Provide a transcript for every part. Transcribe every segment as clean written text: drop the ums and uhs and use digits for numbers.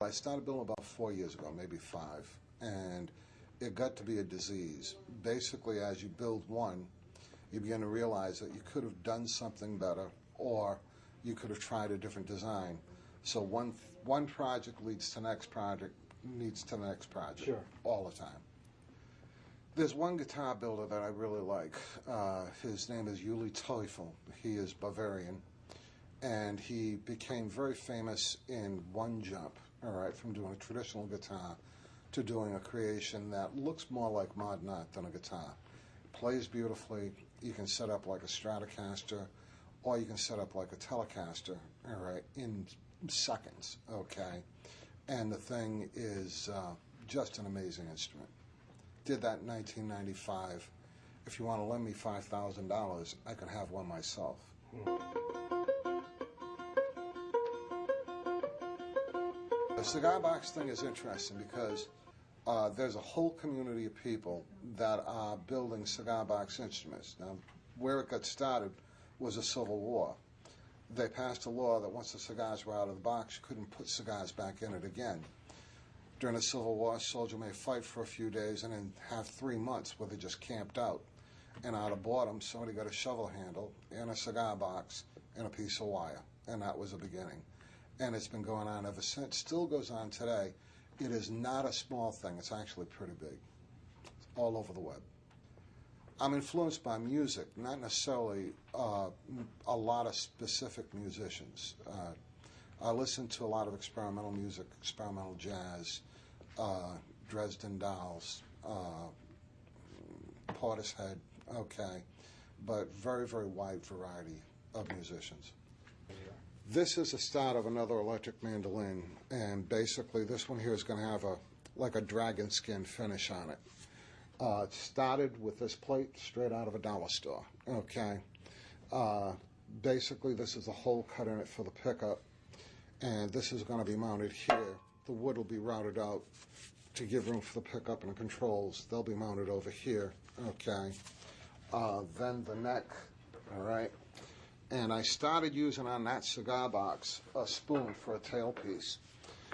I started building about 4 years ago, maybe 5, and it got to be a disease. Basically, as you build one, you begin to realize that you could have done something better, or you could have tried a different design. So one project leads to the next project, leads to the next project, Sure. all the time. There's one guitar builder that I really like. His name is Uli Teufel. He is Bavarian, and he became very famous in one jump, all right, from doing a traditional guitar to doing a creation that looks more like modern art than a guitar. Plays beautifully. You can set up like a Stratocaster, or you can set up like a Telecaster, all right, in seconds, okay? And the thing is just an amazing instrument. Did that in 1995. If you want to lend me $5,000, I could have one myself. The cigar box thing is interesting because there's a whole community of people that are building cigar box instruments. Now, where it got started was a civil war. They passed a law that once the cigars were out of the box, you couldn't put cigars back in it again. During the Civil War, a soldier may fight for a few days and then have 3 months where they just camped out. And out of boredom, somebody got a shovel handle and a cigar box and a piece of wire. And that was the beginning. And it's been going on ever since. Still goes on today. It is not a small thing. It's actually pretty big. It's all over the web. I'm influenced by music, not necessarily a lot of specific musicians. I listen to a lot of experimental music, experimental jazz, Dresden Dolls, Portishead, okay, but very, very wide variety of musicians. This is the start of another electric mandolin, and basically this one here is going to have like a dragon skin finish on it. It started with this plate straight out of a dollar store, okay. Basically this is the hole cut in it for the pickup, and this is going to be mounted here. The wood will be routed out to give room for the pickup and the controls. They'll be mounted over here, okay. Then the neck, all right. And I started using on that cigar box a spoon for a tailpiece.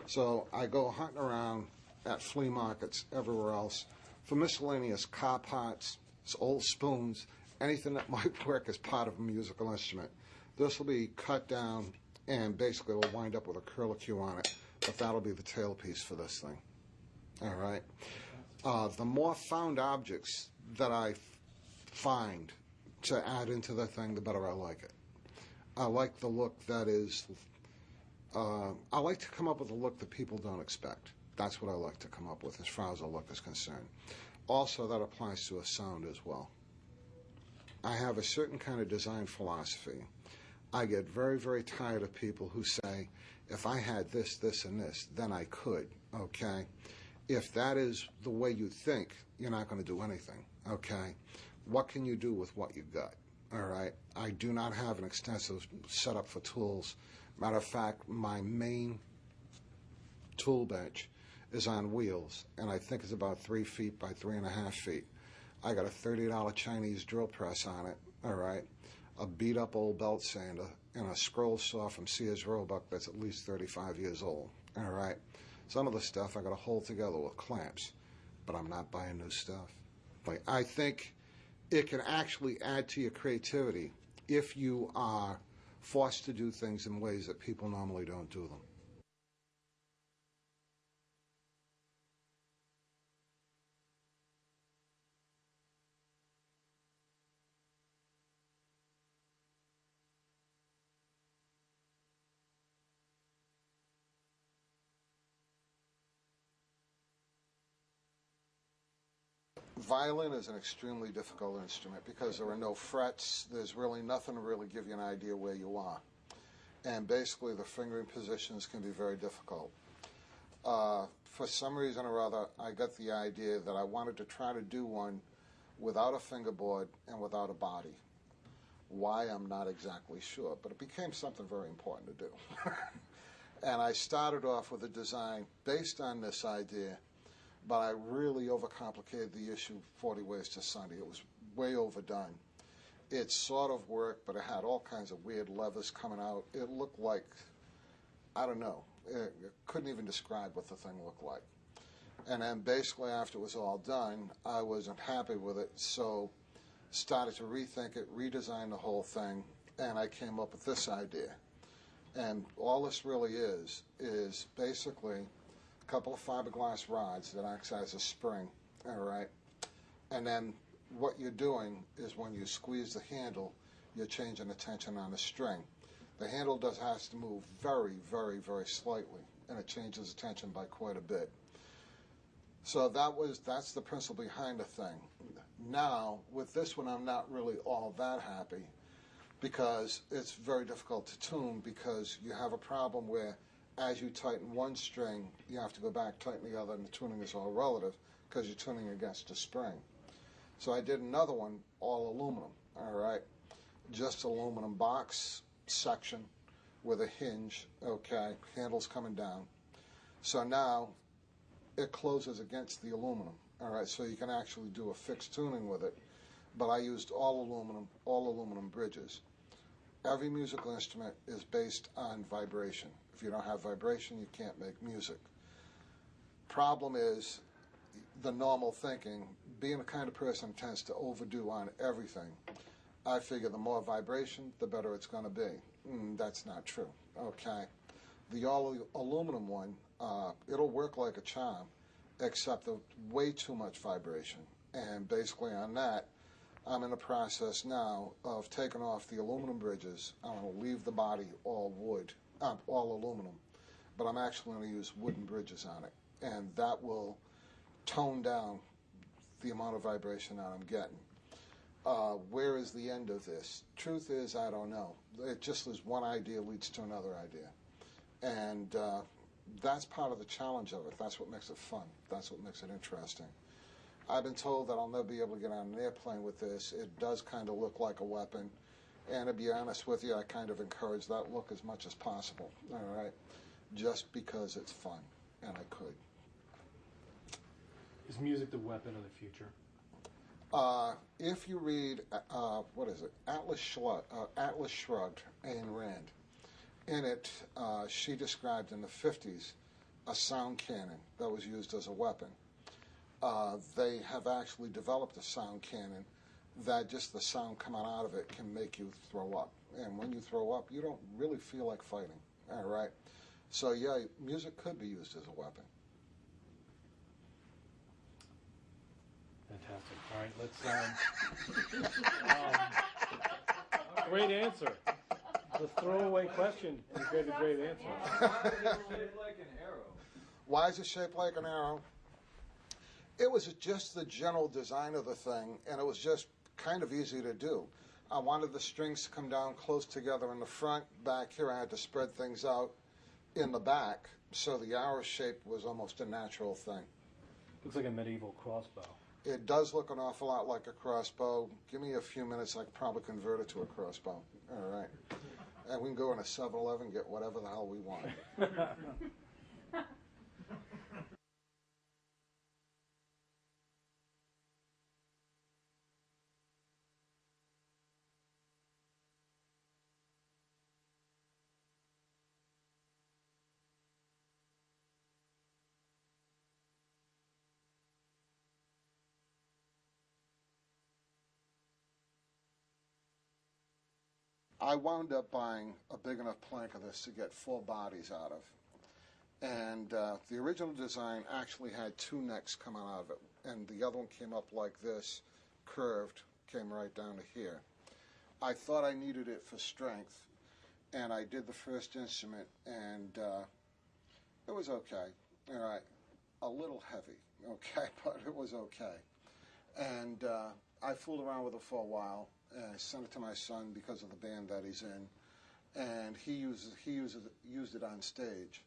So I go hunting around at flea markets, everywhere else, for miscellaneous car parts, old spoons, anything that might work as part of a musical instrument. This will be cut down and basically we'll wind up with a curlicue on it, but that'll be the tailpiece for this thing. All right. The more found objects that I find to add into the thing, the better I like it. I like the look that is, I like to come up with a look that people don't expect. That's what I like to come up with as far as a look is concerned. Also, that applies to a sound as well. I have a certain kind of design philosophy. I get very, very tired of people who say, if I had this, this, and this, then I could, okay? If that is the way you think, you're not going to do anything, okay? What can you do with what you got, all right? I do not have an extensive setup for tools. Matter of fact, my main tool bench is on wheels, and I think it's about 3 feet by 3.5 feet. I got a $30 Chinese drill press on it, all right? A beat-up old belt sander, and a scroll saw from Sears Roebuck that's at least 35 years old, all right? Some of the stuff I got to hold together with clamps, but I'm not buying new stuff. Like, I think it can actually add to your creativity if you are forced to do things in ways that people normally don't do them. Violin is an extremely difficult instrument because there are no frets. There's really nothing to really give you an idea where you are. And basically the fingering positions can be very difficult. For some reason or other, I got the idea that I wanted to try to do one without a fingerboard and without a body. Why, I'm not exactly sure, but it became something very important to do. And I started off with a design based on this idea, but I really overcomplicated the issue 40 ways to Sunday. It was way overdone. It sort of worked, but it had all kinds of weird levers coming out. It looked like, I don't know, couldn't even describe what the thing looked like. And then basically after it was all done, I wasn't happy with it, so started to rethink it, redesign the whole thing, and I came up with this idea. And all this really is basically a couple of fiberglass rods that acts as a spring, all right? And then what you're doing is when you squeeze the handle, you're changing the tension on the string. The handle has to move very, very, very slightly, and it changes the tension by quite a bit. So that's the principle behind the thing. Now, with this one, I'm not really all that happy because it's very difficult to tune because you have a problem where as you tighten one string, you have to go back, tighten the other, and the tuning is all relative because you're tuning against a spring. So I did another one, all aluminum, all right? Just aluminum box section with a hinge, okay, handles coming down. So now it closes against the aluminum, all right, so you can actually do a fixed tuning with it. But I used all aluminum bridges. Every musical instrument is based on vibration. If you don't have vibration, you can't make music. Problem is the normal thinking, being the kind of person who tends to overdo on everything. I figure the more vibration, the better it's going to be. That's not true, okay? The all aluminum one, it'll work like a charm, except the way too much vibration. And basically on that, I'm in the process now of taking off the aluminum bridges. I'm going to leave the body all wood, all aluminum, but I'm actually going to use wooden bridges on it. And that will tone down the amount of vibration that I'm getting. Where is the end of this? Truth is, I don't know. It just is one idea leads to another idea. And that's part of the challenge of it. That's what makes it fun. That's what makes it interesting. I've been told that I'll never be able to get on an airplane with this. It does kind of look like a weapon. And to be honest with you, I kind of encourage that look as much as possible, all right? Just because it's fun, and I could. Is music the weapon of the future? If you read, what is it, Atlas Shrugged, Ayn Rand, in it, she described in the 50s a sound cannon that was used as a weapon. They have actually developed a sound cannon that just the sound coming out of it can make you throw up. And when you throw up, you don't really feel like fighting, all right? So, yeah, music could be used as a weapon. Fantastic. All right, let's. Great answer. The throwaway question. You gave a great answer. Why is it shaped like an arrow? Why is it shaped like an arrow? It was just the general design of the thing, and it was just kind of easy to do. I wanted the strings to come down close together in the front. Back here, I had to spread things out in the back, so the arrow shape was almost a natural thing. Looks like a medieval crossbow. It does look an awful lot like a crossbow. Give me a few minutes, I could probably convert it to a crossbow. All right. And we can go in a 7-Eleven and get whatever the hell we want. I wound up buying a big enough plank of this to get 4 bodies out of. And the original design actually had 2 necks coming out of it. And the other one came up like this, curved, came right down to here. I thought I needed it for strength. And I did the first instrument, and it was okay. All right, a little heavy, okay, but it was okay. And I fooled around with it for a while. I sent it to my son because of the band that he's in, and he used it on stage.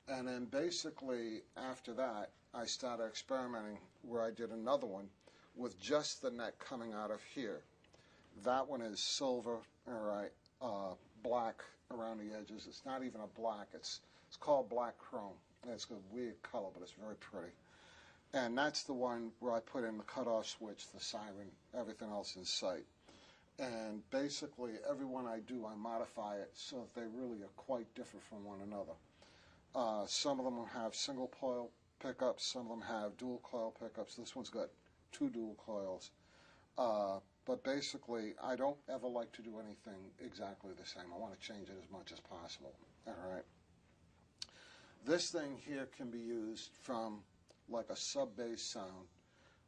And then basically after that, I started experimenting where I did another one with just the neck coming out of here. That one is silver, all right, black around the edges. It's not even a black. It's called black chrome. And it's a weird color, but it's very pretty. And that's the one where I put in the cutoff switch, the siren, everything else in sight. And basically, every one I do, I modify it so that they really are quite different from one another. Some of them have single coil pickups, some of them have dual coil pickups. This one's got 2 dual coils. But basically, I don't ever like to do anything exactly the same. I want to change it as much as possible. All right. This thing here can be used from like a sub-bass sound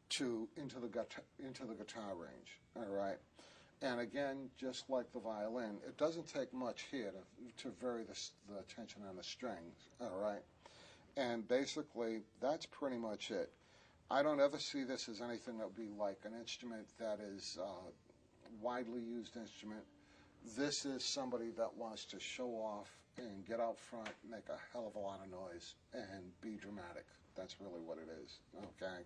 to into the guitar range. All right. And again, just like the violin, it doesn't take much here to vary the tension on the strings. All right. And basically, that's pretty much it. I don't ever see this as anything that would be like an instrument that is a widely used instrument. This is somebody that wants to show off and get out front, make a hell of a lot of noise, and be dramatic. That's really what it is, okay?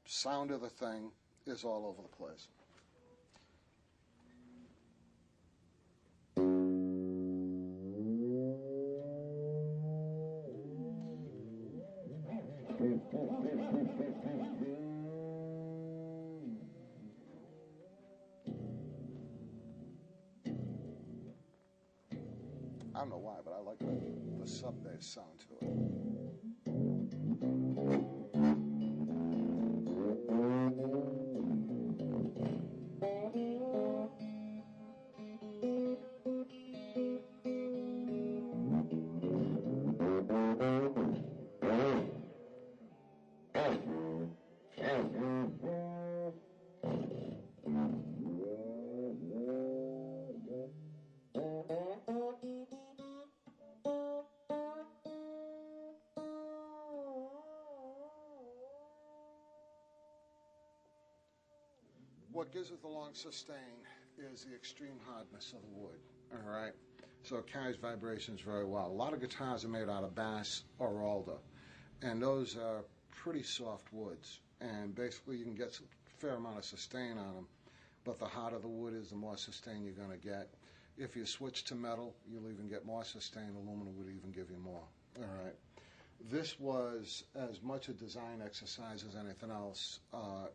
Sound of the thing is all over the place. I don't know why, but I like the sub-bass sound to it. What gives it the long sustain is the extreme hardness of the wood, all right? So it carries vibrations very well. A lot of guitars are made out of bass or alder, and those are pretty soft woods, and basically you can get a fair amount of sustain on them, but the harder the wood is, the more sustain you're going to get. If you switch to metal, you'll even get more sustain. Aluminum would even give you more, all right? This was as much a design exercise as anything else.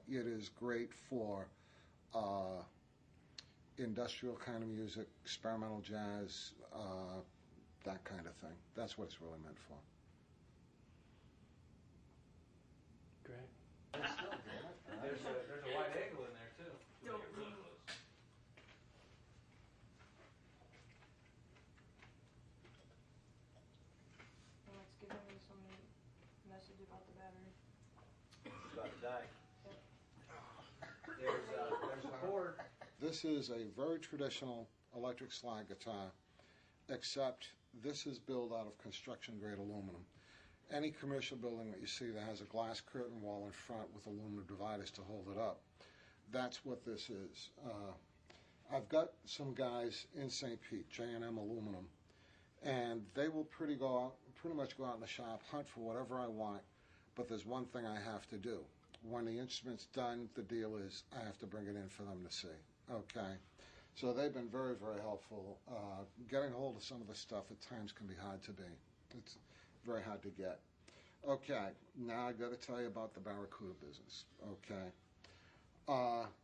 It is great for industrial kind of music, experimental jazz, that kind of thing. That's what it's really meant for. Great. There's a wide angle in there too. Don't Really move. close. Well, it's giving me some message about the battery. It's about to die. Yep. There's a cord. This is a very traditional electric slide guitar, except this is built out of construction-grade aluminum. Any commercial building that you see that has a glass curtain wall in front with aluminum dividers to hold it up, that's what this is. I've got some guys in St. Pete, J&M Aluminum, and they will pretty much go out in the shop, hunt for whatever I want, but there's one thing I have to do. When the instrument's done, the deal is I have to bring it in for them to see. Okay, so they've been very, very helpful. Getting hold of some of the stuff at times can be hard to be. It's very hard to get. Okay, now I got to tell you about the Barracuda business. Okay,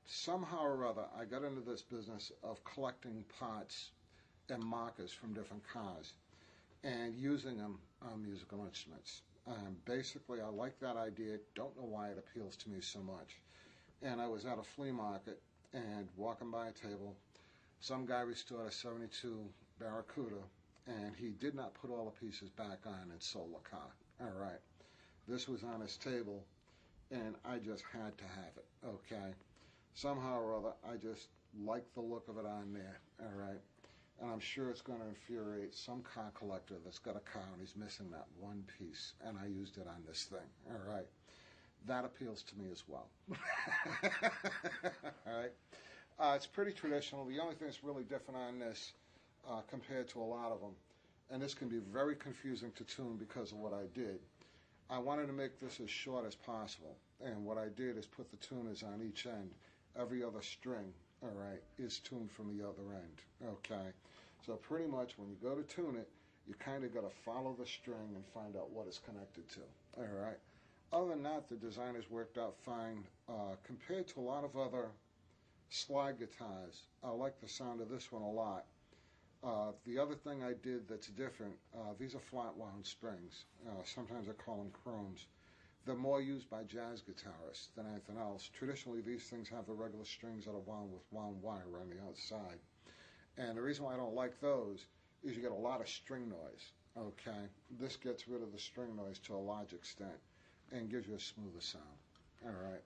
somehow or other, I got into this business of collecting parts and markers from different cars and using them on musical instruments. Basically, I like that idea. Don't know why it appeals to me so much. And I was at a flea market and walking by a table. Some guy restored a 72 Barracuda, and he did not put all the pieces back on and sold the car. All right. This was on his table, and I just had to have it. Okay. Somehow or other, I just like the look of it on there. All right. And I'm sure it's going to infuriate some car collector that's got a car and he's missing that one piece, and I used it on this thing. All right. That appeals to me as well. All right. It's pretty traditional. The only thing that's really different on this compared to a lot of them, and this can be very confusing to tune because of what I did, I wanted to make this as short as possible. And what I did is put the tuners on each end. Every other string, all right, is tuned from the other end, okay? So pretty much when you go to tune it, you kind of got to follow the string and find out what it's connected to, all right? Other than that, the design has worked out fine. Compared to a lot of other slide guitars, I like the sound of this one a lot. The other thing I did that's different, these are flat wound springs. Sometimes I call them chromes. They're more used by jazz guitarists than anything else. Traditionally, these things have the regular strings that are wound with wound wire on the outside. And the reason why I don't like those is you get a lot of string noise, okay? This gets rid of the string noise to a large extent and gives you a smoother sound, all right?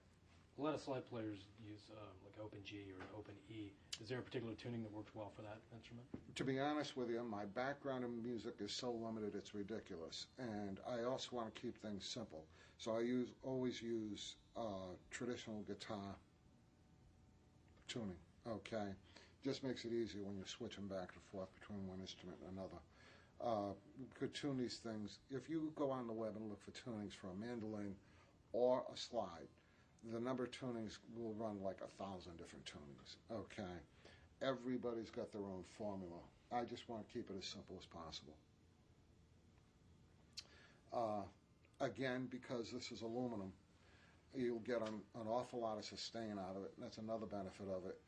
A lot of slide players use like open G or an open E. Is there a particular tuning that works well for that instrument? To be honest with you, my background in music is so limited it's ridiculous. And I also want to keep things simple. So I always use traditional guitar tuning, okay? Just makes it easier when you're switching back and forth between one instrument and another. You could tune these things. If you go on the web and look for tunings for a mandolin or a slide, the number of tunings will run like 1,000 different tunings, okay? Everybody's got their own formula. I just want to keep it as simple as possible. Again, because this is aluminum, you'll get an awful lot of sustain out of it, and that's another benefit of it.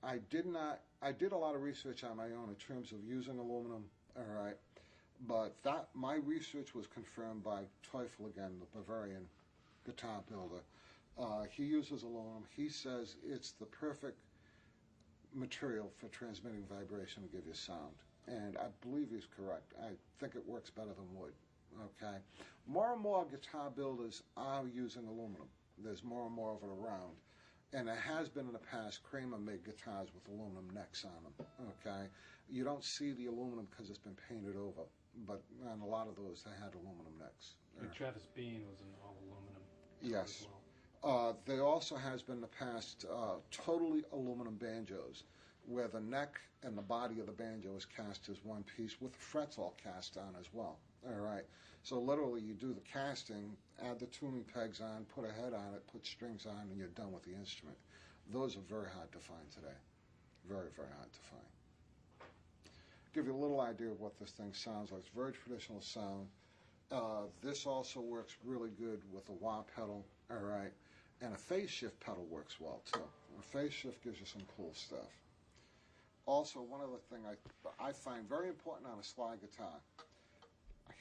I did a lot of research on my own in terms of using aluminum, all right, but my research was confirmed by Teufel again, the Bavarian guitar builder. He uses aluminum. He says it's the perfect material for transmitting vibration to give you sound, and I believe he's correct. I think it works better than wood, okay? More and more guitar builders are using aluminum. There's more and more of it around. And there has been in the past, Kramer made guitars with aluminum necks on them, okay? You don't see the aluminum because it's been painted over, but on a lot of those, they had aluminum necks. Like Travis Bean was an all aluminum. Yes. As well. There also has been in the past totally aluminum banjos, where the neck and the body of the banjo is cast as one piece with the frets all cast on as well. All right. So literally you do the casting, add the tuning pegs on, put a head on it, put strings on, and you're done with the instrument. Those are very hard to find today. Very, very hard to find. Give you a little idea of what this thing sounds like. It's very traditional sound. This also works really good with a wah pedal, all right, and a phase shift pedal works well too. A phase shift gives you some cool stuff. Also, one other thing I find very important on a slide guitar,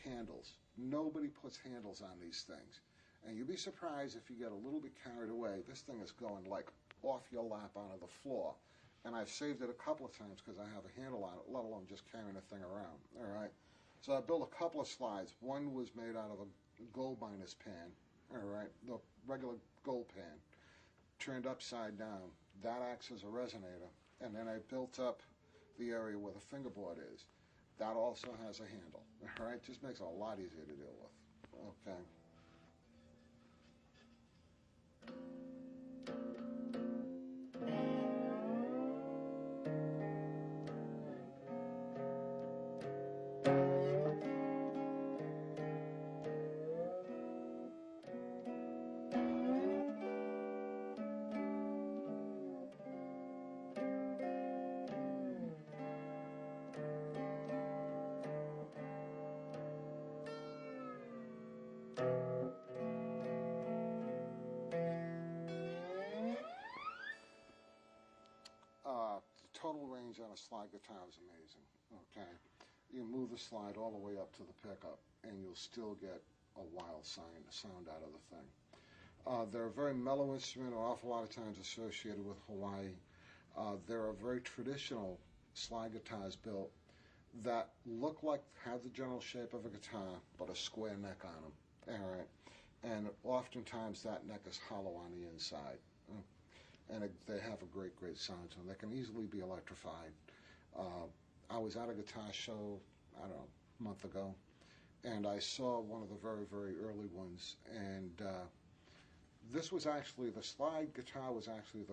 handles. Nobody puts handles on these things. And you'd be surprised if you get a little bit carried away. This thing is going like off your lap onto the floor. And I've saved it a couple of times because I have a handle on it, let alone just carrying the thing around, all right? So I built a couple of slides. One was made out of a gold minus pan, all right, the regular gold pan, turned upside down. That acts as a resonator. And then I built up the area where the fingerboard is. That also has a handle, all right? Just makes it a lot easier to deal with, okay? The total range on a slide guitar is amazing, okay? You can move the slide all the way up to the pickup, and you'll still get a wild sound out of the thing. They're a very mellow instrument, an awful lot of times associated with Hawaii. There are very traditional slide guitars built that look like, have the general shape of a guitar, but a square neck on them, all right? And oftentimes that neck is hollow on the inside. And they have a great, great sound to them. They can easily be electrified. I was at a guitar show, I don't know, a month ago, and I saw one of the very, very early ones. And this was actually, the slide guitar was actually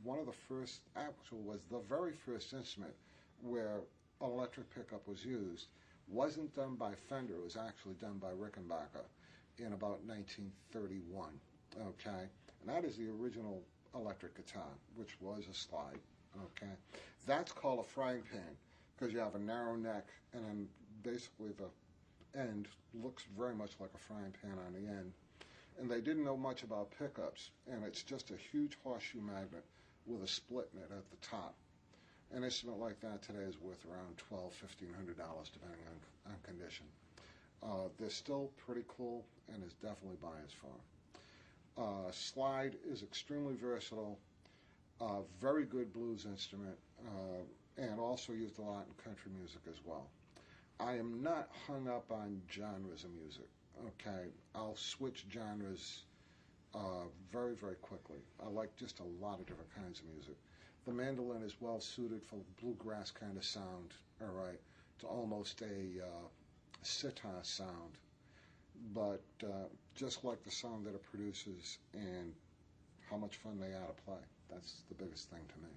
one of the first, actually was the very first instrument where an electric pickup was used. Wasn't done by Fender, it was actually done by Rickenbacker in about 1931, okay? And that is the original electric guitar, which was a slide, okay? That's called a frying pan because you have a narrow neck and then basically the end looks very much like a frying pan on the end. And they didn't know much about pickups, and it's just a huge horseshoe magnet with a split in it at the top. An instrument like that today is worth around $1,200–$1,500 depending on condition. They're still pretty cool and is definitely buyers for. Slide is extremely versatile, very good blues instrument, and also used a lot in country music as well. I am not hung up on genres of music. Okay, I'll switch genres very, very quickly. I like just a lot of different kinds of music. The mandolin is well suited for bluegrass kind of sound, all right, to almost a sitar sound, but just like the sound that it produces and how much fun they are to play. That's the biggest thing to me.